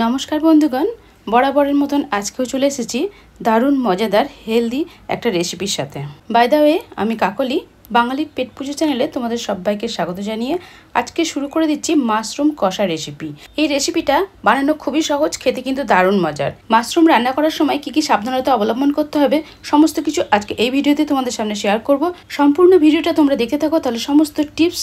নমস্কার বন্ধুগণ, বরাবরের মতন আজকেও চলে এসেছি দারুণ মজাদার হেলদি একটা রেসিপির সাথে। বাই দ্য ওয়ে, আমি কাকলি, বাঙালির পেট পুজো চ্যানেলে তোমাদের সবাইকে স্বাগত জানিয়ে আজকে শুরু করে দিচ্ছি মাশরুম কষা রেসিপি। এই রেসিপিটা বানানো খুবই সহজ, খেতে কিন্তু দারুণ মজার। মাশরুম রান্না করার সময় কি কি সাবধানতা অবলম্বন করতে হবে সমস্ত কিছু আজকে এই ভিডিওতে তোমাদের সামনে শেয়ার করব। সম্পূর্ণ ভিডিওটা তোমরা দেখতে থাকো, তাহলে সমস্ত টিপস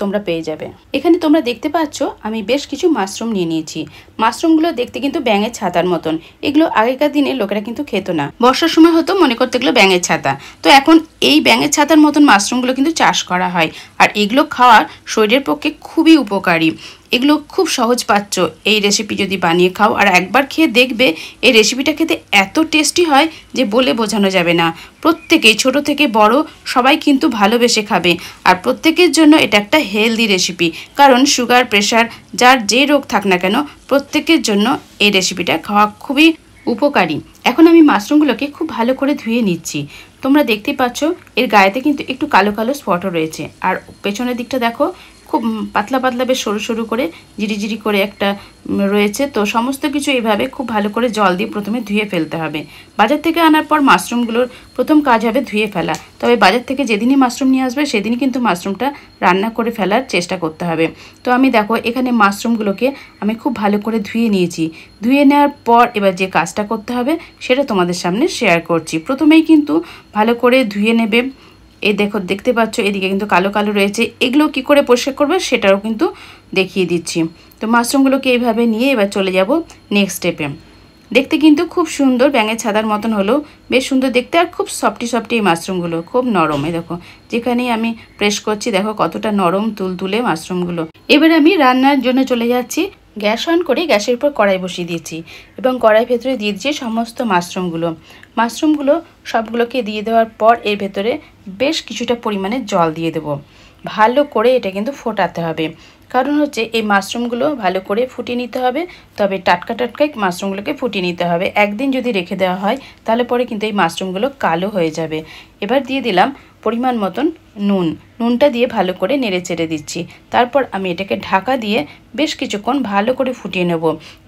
তোমরা পেয়ে যাবে। এখানে তোমরা দেখতে পাচ্ছ আমি বেশ কিছু মাশরুম নিয়ে নিয়েছি। মাশরুমগুলো দেখতে কিন্তু ব্যাঙের ছাতার মতন। এগুলো আগেকার দিনে লোকেরা কিন্তু খেত না, বর্ষার সময় হতো মনে করতে এগুলো ব্যাঙের ছাতা। তো এখন এই ব্যাঙের ছাতার মতন মাশরুমগুলো কিন্তু চাষ করা হয়, আর এগুলো খাওয়ার শরীরের পক্ষে খুবই উপকারী। এগুলো খুব সহজ পাচ্ছ এই রেসিপি যদি বানিয়ে খাও, আর একবার খেয়ে দেখবে এই রেসিপিটা খেতে এত টেস্টি হয় যে বলে বোঝানো যাবে না। প্রত্যেকেই ছোট থেকে বড় সবাই কিন্তু ভালোবেসে খাবে, আর প্রত্যেকের জন্য এটা একটা হেলদি রেসিপি। কারণ সুগার, প্রেশার, যার যে রোগ থাক না কেন প্রত্যেকের জন্য এই রেসিপিটা খাওয়া খুবই উপকারী। এখন আমি মাশরুমগুলোকে খুব ভালো করে ধুয়ে নিচ্ছি। তোমরা দেখতে পাচ্ছ এর গায়েতে কিন্তু একটু কালো কালো স্পটও রয়েছে, আর পেছনের দিকটা দেখো খুব পাতলা পাতলা বেশ সরু সরু করে জিরি করে একটা রয়েছে। তো সমস্ত কিছু এইভাবে খুব ভালো করে জল দিয়ে প্রথমে ধুয়ে ফেলতে হবে। বাজার থেকে আনার পর মাশরুমগুলোর প্রথম কাজ হবে ধুয়ে ফেলা। তবে বাজার থেকে যেদিনই মাশরুম নিয়ে আসবে সেদিনই কিন্তু মাশরুমটা রান্না করে ফেলার চেষ্টা করতে হবে। তো আমি দেখো এখানে মাশরুমগুলোকে আমি খুব ভালো করে ধুয়ে নিয়েছি। ধুয়ে নেওয়ার পর এবার যে কাজটা করতে হবে সেটা তোমাদের সামনে শেয়ার করছি। প্রথমেই কিন্তু ভালো করে ধুয়ে নেবে। এই দেখো, দেখতে পাচ্ছ এদিকে কিন্তু কালো কালো রয়েছে। এগুলো কি করে পরিষ্কার করবে সেটাও কিন্তু দেখিয়ে দিচ্ছি। তো মাশরুমগুলোকে এইভাবে নিয়ে এবার চলে যাব নেক্সট স্টেপে। দেখতে কিন্তু খুব সুন্দর, ব্যাঙের ছাতার মতন হলো, বেশ সুন্দর দেখতে, আর খুব সফটি এই মাশরুমগুলো, খুব নরম। এই দেখো যেখানেই আমি প্রেস করছি দেখো কতটা নরম তুলতুলে মাশরুমগুলো। এবারে আমি রান্নার জন্য চলে যাচ্ছি। গ্যাস অন করে গ্যাসের উপর কড়াই বসিয়ে দিয়েছি এবং কড়াই ভেতরে দিয়ে দিয়েছি সমস্ত মাশরুমগুলো সবগুলোকে দিয়ে দেওয়ার পর এর ভেতরে বেশ কিছুটা পরিমাণে জল দিয়ে দেবো। ভালো করে এটা কিন্তু ফোটাতে হবে, কারণ হচ্ছে এই মাশরুমগুলো ভালো করে ফুটিয়ে নিতে হবে। তবে টাটকা মাশরুমগুলোকে ফুটিয়ে নিতে হবে। একদিন যদি রেখে দেওয়া হয় তাহলে পরে কিন্তু এই মাশরুমগুলো কালো হয়ে যাবে। এবার দিয়ে দিলাম পরিমাণ মতন নুনটা দিয়ে ভালো করে নেড়ে চেড়ে দিচ্ছি। তারপর আমি এটাকে ঢাকা দিয়ে বেশ কিছুক্ষণ ভালো করে ফুটিয়ে নেব।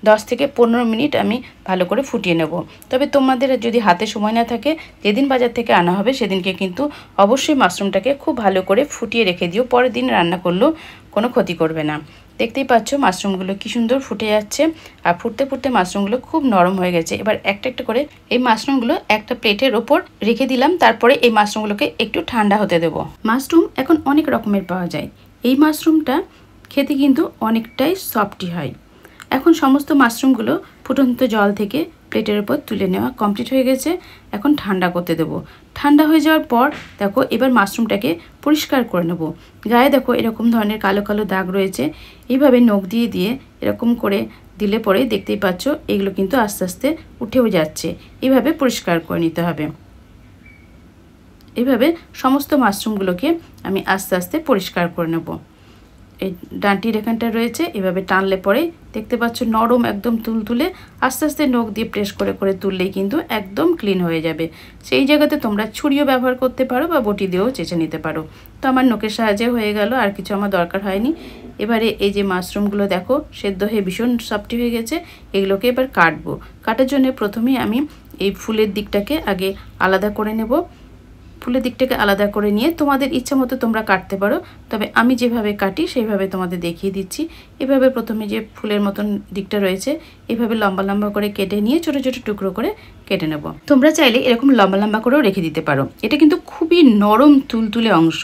10 থেকে 15 মিনিট আমি ভালো করে ফুটিয়ে নেব। তবে তোমাদের যদি হাতে সময় না থাকে, যেদিন বাজার থেকে আনা হবে সেদিনকে কিন্তু অবশ্যই মাশরুমটাকে খুব ভালো করে ফুটিয়ে রেখে দিও। পরের দিন রান্না করলেও কোনো ক্ষতি করবে না। দেখতেই পাচ্ছ মাশরুমগুলো কি সুন্দর ফুটে যাচ্ছে, আর ফুটতে ফুটতে মাশরুমগুলো খুব নরম হয়ে গেছে। এবার একটা একটা করে এই মাশরুমগুলো একটা প্লেটের ওপর রেখে দিলাম। তারপরে এই মাশরুমগুলোকে একটু ঠান্ডা হতে দেবো। মাশরুম এখন অনেক রকমের পাওয়া যায়। এই মাশরুমটা খেতে কিন্তু অনেকটাই সফটি হয়। এখন সমস্ত মাশরুমগুলো ফুটন্ত জল থেকে প্লেটের ওপর তুলে নেওয়া কমপ্লিট হয়ে গেছে। এখন ঠান্ডা করতে দেবো। ঠান্ডা হয়ে যাওয়ার পর দেখো এবার মাশরুমটাকে পরিষ্কার করে নেব। গায়ে দেখো এরকম ধরনের কালো কালো দাগ রয়েছে। এইভাবে নখ দিয়ে এরকম করে দিলে পরে দেখতেই পাচ্ছ এগুলো কিন্তু আস্তে আস্তে উঠেও যাচ্ছে। এইভাবে পরিষ্কার করে নিতে হবে। এইভাবে সমস্ত মাশরুমগুলোকে আমি আস্তে আস্তে পরিষ্কার করে নেব। এই ডাঁটির এখানটা রয়েছে, এভাবে টানলে পরে দেখতে পাচ্ছ নরম একদম তুলতুলে। আস্তে আস্তে নখ দিয়ে প্রেস করে করে তুললেই কিন্তু একদম ক্লিন হয়ে যাবে। সেই জায়গাতে তোমরা ছুরিও ব্যবহার করতে পারো বা বটি দিয়েও চেঁচে নিতে পারো। তো আমার নখের সাহায্যে হয়ে গেল, আর কিছু আমার দরকার হয়নি। এবারে এই যে মাশরুমগুলো দেখো সেদ্ধ হয়ে ভীষণ সফটি হয়ে গেছে। এগুলোকে এবার কাটবো। কাটার জন্য প্রথমেই আমি এই ফুলের দিকটাকে আগে আলাদা করে নেব। ফুলের দিকটাকে আলাদা করে নিয়ে তোমাদের ইচ্ছা মতো তোমরা কাটতে পারো, তবে আমি যেভাবে কাটি সেইভাবে তোমাদের দেখিয়ে দিচ্ছি। এভাবে প্রথমে যে ফুলের মতন দিকটা রয়েছে এভাবে লম্বা লম্বা করে কেটে নিয়ে ছোট ছোট টুকরো করে কেটে নেব। তোমরা চাইলে এরকম লম্বা লম্বা করেও রেখে দিতে পারো। এটা কিন্তু খুবই নরম তুলতুলে অংশ।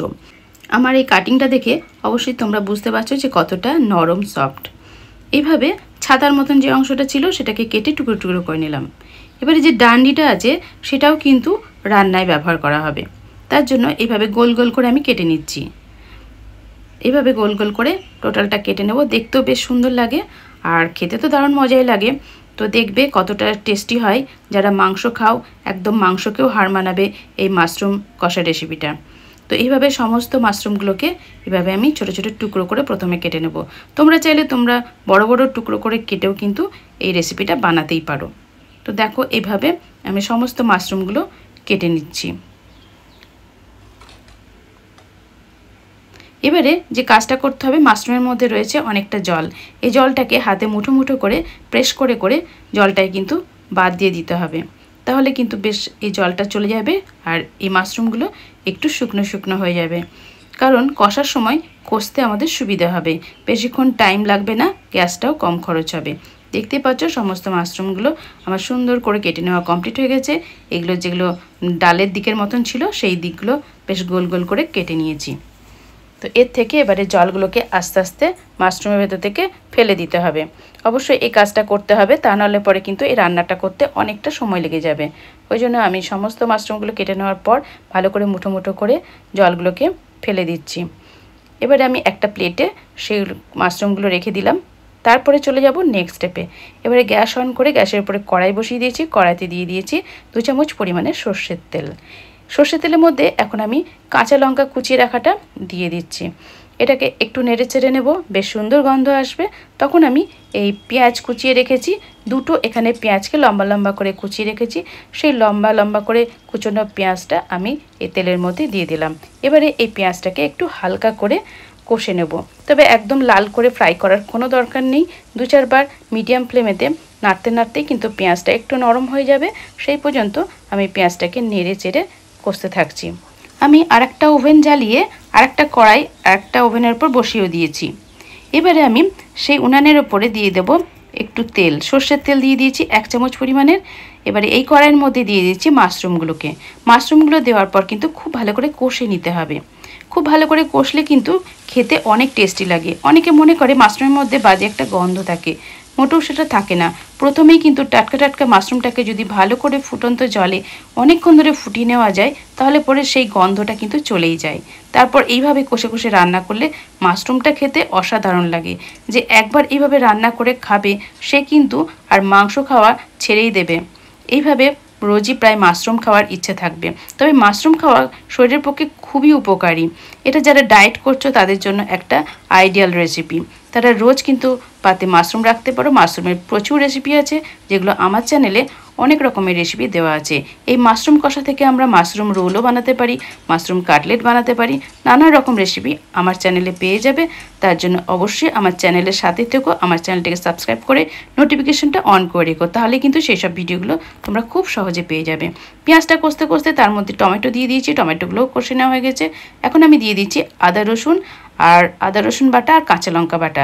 আমার এই কাটিংটা দেখে অবশ্যই তোমরা বুঝতে পারছো যে কতটা নরম সফট। এইভাবে ছাতার মতন যে অংশটা ছিল সেটাকে কেটে টুকরো টুকরো করে নিলাম। এবারে যে ডান্ডিটা আছে সেটাও কিন্তু রান্নায় ব্যবহার করা হবে। তার জন্য এইভাবে গোল গোল করে আমি কেটে নিচ্ছি। এইভাবে গোল গোল করে টোটালটা কেটে নেব। দেখতেও বেশ সুন্দর লাগে, আর খেতে তো দারুণ মজাই লাগে। তো দেখবে কতটা টেস্টি হয়। যারা মাংস খাও একদম মাংসকেও হার মানাবে এই মাশরুম কষা রেসিপিটা। তো এইভাবে সমস্ত মাশরুমগুলোকে এভাবে আমি ছোট ছোট টুকরো করে প্রথমে কেটে নেব। তোমরা চাইলে তোমরা বড় বড় টুকরো করে কেটেও কিন্তু এই রেসিপিটা বানাতেই পারো। তো দেখো এইভাবে আমি সমস্ত মাশরুমগুলো কেটে নিচ্ছি। এবারে যে কাজটা করতে হবে, মাশরুমের মধ্যে রয়েছে অনেকটা জল, এই জলটাকে হাতে মুঠো মুঠো করে প্রেস করে করে জলটায় কিন্তু বাদ দিয়ে দিতে হবে। তাহলে কিন্তু বেশ এই জলটা চলে যাবে আর এই মাশরুমগুলো একটু শুকনো শুকনো হয়ে যাবে। কারণ কষার সময় কষতে আমাদের সুবিধা হবে, বেশিক্ষণ টাইম লাগবে না, গ্যাসটাও কম খরচ হবে। দেখতে পাচ্ছ সমস্ত মাশরুমগুলো আমার সুন্দর করে কেটে নেওয়া কমপ্লিট হয়ে গেছে। এগুলো যেগুলো ডালের দিকের মতন ছিল সেই দিকগুলো বেশ গোল গোল করে কেটে নিয়েছি। তো এর থেকে এবারে জলগুলোকে আস্তে আস্তে মাশরুমের ভেতর থেকে ফেলে দিতে হবে। অবশ্যই এই কাজটা করতে হবে, তা নাহলে পরে কিন্তু এই রান্নাটা করতে অনেকটা সময় লেগে যাবে। ওই জন্য আমি সমস্ত মাশরুমগুলো কেটে নেওয়ার পর ভালো করে মুঠো মুঠো করে জলগুলোকে ফেলে দিচ্ছি। এবারে আমি একটা প্লেটে সেই মাশরুমগুলো রেখে দিলাম। তারপরে চলে যাব নেক্সট স্টেপে। এবারে গ্যাস অন করে গ্যাসের উপরে কড়াই বসিয়ে দিয়েছি, কড়াইতে দিয়ে দিয়েছি 2 চামচ পরিমাণে সর্ষের তেল। সর্ষের তেলের মধ্যে এখন আমি কাঁচা লঙ্কা কুচিয়ে রাখাটা দিয়ে দিচ্ছি। এটাকে একটু নেড়ে চেড়ে নেব, বেশ সুন্দর গন্ধ আসবে। তখন আমি এই পেঁয়াজ কুচিয়ে রেখেছি, দুটো এখানে পেঁয়াজকে লম্বা লম্বা করে কুচিয়ে রেখেছি, সেই লম্বা লম্বা করে কুচনো পেঁয়াজটা আমি এই তেলের মধ্যে দিয়ে দিলাম। এবারে এই পেঁয়াজটাকে একটু হালকা করে কষে নেব, তবে একদম লাল করে ফ্রাই করার কোনো দরকার নেই। 2-4 বার মিডিয়াম ফ্লেমেতে নাড়তে নাড়তেই কিন্তু পেঁয়াজটা একটু নরম হয়ে যাবে। সেই পর্যন্ত আমি পেঁয়াজটাকে নেড়ে চেড়ে কষতে থাকছি। আমি আরেকটা ওভেন জ্বালিয়ে আরেকটা কড়াই আরেকটা ওভেনের উপর বসিয়ে দিয়েছি। এবারে আমি সেই উনানের ওপরে দিয়ে দেব একটু তেল, সর্ষের তেল দিয়ে দিয়েছি 1 চামচ পরিমাণের। এবারে এই কড়াইয়ের মধ্যে দিয়ে দিয়েছি মাশরুমগুলোকে। মাশরুমগুলো দেওয়ার পর কিন্তু খুব ভালো করে কষে নিতে হবে। খুব ভালো করে কষলে কিন্তু খেতে অনেক টেস্টি লাগে। অনেকে মনে করে মাশরুমের মধ্যে বাজে একটা গন্ধ থাকে, মোটেও সেটা থাকে না। প্রথমেই কিন্তু টাটকা টাটকা মাশরুমটাকে যদি ভালো করে ফুটন্ত জলে অনেকক্ষণ ধরে ফুটিয়ে নেওয়া যায়, তাহলে পরে সেই গন্ধটা কিন্তু চলেই যায়। তারপর এইভাবে কষে কষে রান্না করলে মাশরুমটা খেতে অসাধারণ লাগে। যে একবার এইভাবে রান্না করে খাবে সে কিন্তু আর মাংস খাওয়া ছেড়েই দেবে। এইভাবে রোজই প্রায় মাশরুম খাওয়ার ইচ্ছে থাকবে। তবে মাশরুম খাওয়া শরীরের পক্ষে খুবই উপকারী। এটা যারা ডায়েট করছো তাদের জন্য একটা আইডিয়াল রেসিপি। তারা রোজ কিন্তু পাতে মাশরুম রাখতে পারো। মাশরুমের প্রচুর রেসিপি আছে, যেগুলো আমার চ্যানেলে অনেক রকমের রেসিপি দেওয়া আছে। এই মাশরুম কষা থেকে আমরা মাশরুম রোলও বানাতে পারি, মাশরুম কাটলেট বানাতে পারি, নানা রকম রেসিপি আমার চ্যানেলে পেয়ে যাবে। তার জন্য অবশ্যই আমার চ্যানেলের সাথে থেকো, আমার চ্যানেলটিকে সাবস্ক্রাইব করে নোটিফিকেশনটা অন করে রেখো, তাহলে কিন্তু সেই সব ভিডিওগুলো তোমরা খুব সহজে পেয়ে যাবে। পেঁয়াজটা কষতে কষতে তার মধ্যে টমেটো দিয়ে দিয়েছি, টমেটোগুলোও কষে নেওয়া হয়ে গেছে। এখন আমি দিয়ে দিচ্ছি আদা রসুন বাটা আর কাঁচা লঙ্কা বাটা।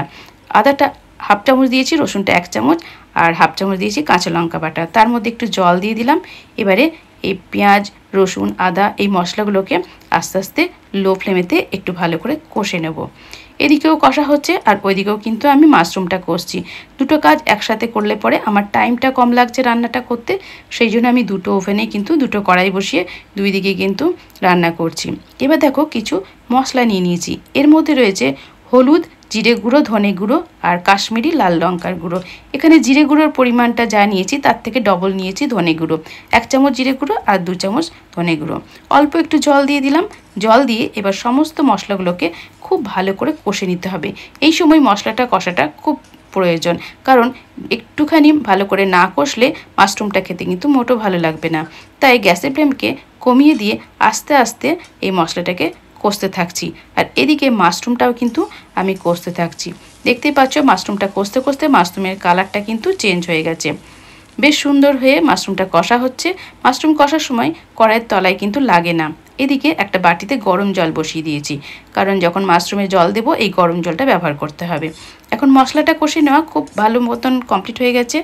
আদাটা 1/2 চামচ দিয়েছি, রসুনটা 1 চামচ আর 1/2 চামচ দিয়েছি কাঁচা লঙ্কা বাটা। তার মধ্যে একটু জল দিয়ে দিলাম। এবারে এই পেঁয়াজ, রসুন, আদা এই মশলাগুলোকে আস্তে আস্তে লো ফ্লেমেতে একটু ভালো করে কষে নেব। এদিকেও কষা হচ্ছে আর ওইদিকেও কিন্তু আমি মাশরুমটা কষছি। দুটো কাজ একসাথে করলে পরে আমার টাইমটা কম লাগছে রান্নাটা করতে, সেই জন্য আমি দুটো ওভেনে কিন্তু দুটো কড়াই বসিয়ে দুই দিকে কিন্তু রান্না করছি। এবার দেখো কিছু মশলা নিয়ে নিয়েছি। এর মধ্যে রয়েছে হলুদ, জিরে গুঁড়ো, ধনে গুঁড়ো আর কাশ্মীরি লাল লঙ্কার গুঁড়ো। এখানে জিরে গুঁড়োর পরিমাণটা যা নিয়েছি তার থেকে ডবল নিয়েছি ধনে গুঁড়ো। 1 চামচ জিরে গুঁড়ো আর 2 চামচ ধনে গুঁড়ো। অল্প একটু জল দিয়ে দিলাম। জল দিয়ে এবার সমস্ত মশলাগুলোকে খুব ভালো করে কষে নিতে হবে। এই সময় মশলাটা কষাটা খুব প্রয়োজন, কারণ একটুখানি ভালো করে না কষলে মাশরুমটা খেতে কিন্তু মোটেও ভালো লাগবে না। তাই গ্যাসের ফ্লেমকে কমিয়ে দিয়ে আস্তে আস্তে এই মশলাটাকে কষতে থাকছি। আর এদিকে মাশরুমটাও কিন্তু আমি কষতে থাকছি। দেখতেই পাচ্ছ মাশরুমটা কষতে কষতে মাশরুমের কালারটা কিন্তু চেঞ্জ হয়ে গেছে। বেশ সুন্দর হয়ে মাশরুমটা কষা হচ্ছে। মাশরুম কষার সময় কড়াইয়ের তলায় কিন্তু লাগে না। এদিকে একটা বাটিতে গরম জল বসিয়ে দিয়েছি, কারণ যখন মাশরুমে জল দেব এই গরম জলটা ব্যবহার করতে হবে। এখন মশলাটা কষে নেওয়া খুব ভালো মতন কমপ্লিট হয়ে গেছে।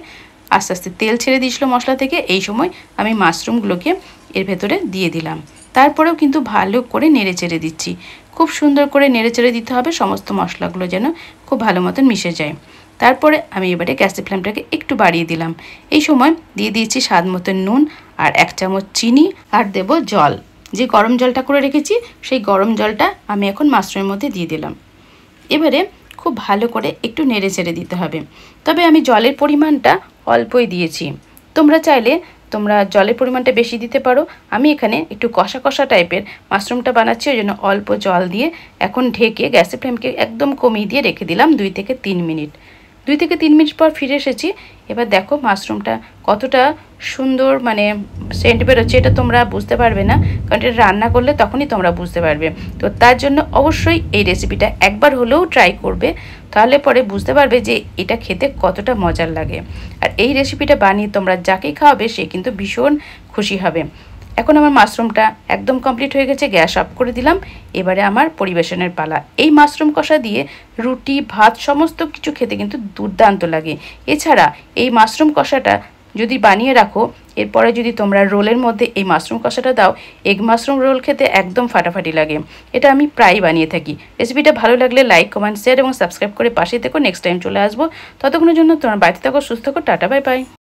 আস্তে আস্তে তেল ছেড়ে দিয়েছিল মশলা থেকে। এই সময় আমি মাশরুমগুলোকে এর ভেতরে দিয়ে দিলাম। তারপরেও কিন্তু ভালো করে নেড়ে চেড়ে দিচ্ছি। খুব সুন্দর করে নেড়ে চেড়ে দিতে হবে, সমস্ত মশলাগুলো যেন খুব ভালো মতন মিশে যায়। তারপরে আমি এবারে গ্যাসের ফ্লেমটাকে একটু বাড়িয়ে দিলাম। এই সময় দিয়ে দিয়েছি স্বাদ মতন নুন আর 1 চামচ চিনি আর দেব জল। যে গরম জলটা করে রেখেছি সেই গরম জলটা আমি এখন মাশরুমের মধ্যে দিয়ে দিলাম। এবারে খুব ভালো করে একটু নেড়ে চেড়ে দিতে হবে। তবে আমি জলের পরিমাণটা অল্পই দিয়েছি, তোমরা চাইলে জলের পরিমাণটা বেশি দিতে পারো। আমি এখানে একটু কষা কষা টাইপের মাশরুমটা বানাচ্ছি, ওই জন্য অল্প জল দিয়ে এখন ঢেকে গ্যাসের ফ্লেমকে একদম কমিয়ে দিয়ে রেখে দিলাম 2 থেকে 3 মিনিট। 2 থেকে 3 মিনিট পর ফিরে এসেছি। এবার দেখো মাশরুমটা কতটা সুন্দর মানে সেন্ট বেরোচ্ছে, এটা তোমরা বুঝতে পারবে না, কারণ এটা রান্না করলে তখনই তোমরা বুঝতে পারবে। তো তার জন্য অবশ্যই এই রেসিপিটা একবার হলেও ট্রাই করবে, তাহলে পরে বুঝতে পারবে যে এটা খেতে কতটা মজার লাগে। আর এই রেসিপিটা বানিয়ে তোমরা যাকেই খাওয়াবে সে কিন্তু ভীষণ খুশি হবে। এখন আমার মাশরুমটা একদম কমপ্লিট হয়ে গেছে, গ্যাস অফ করে দিলাম। এবারে আমার পরিবেশনের পালা। এই মাশরুম কষা দিয়ে রুটি ভাত সমস্ত কিছু খেতে কিন্তু দুর্দান্ত লাগে। এছাড়া এই মাশরুম কষাটা যদি বানিয়ে রাখো, এরপরে যদি তোমরা রোলের মধ্যে এই মাশরুম কষাটা দাও, এগ মাশরুম রোল খেতে একদম ফাটাফাটি লাগে। এটা আমি প্রায় বানিয়ে থাকি। রেসিপিটা ভালো লাগলে লাইক কমেন্ট শেয়ার এবং সাবস্ক্রাইব করে পাশে থেকো। নেক্সট টাইম চলে আসবো। ততক্ষণের জন্য তোমরা বাড়িতে থাকো, সুস্থ থাকো, টাটা বাই বাই।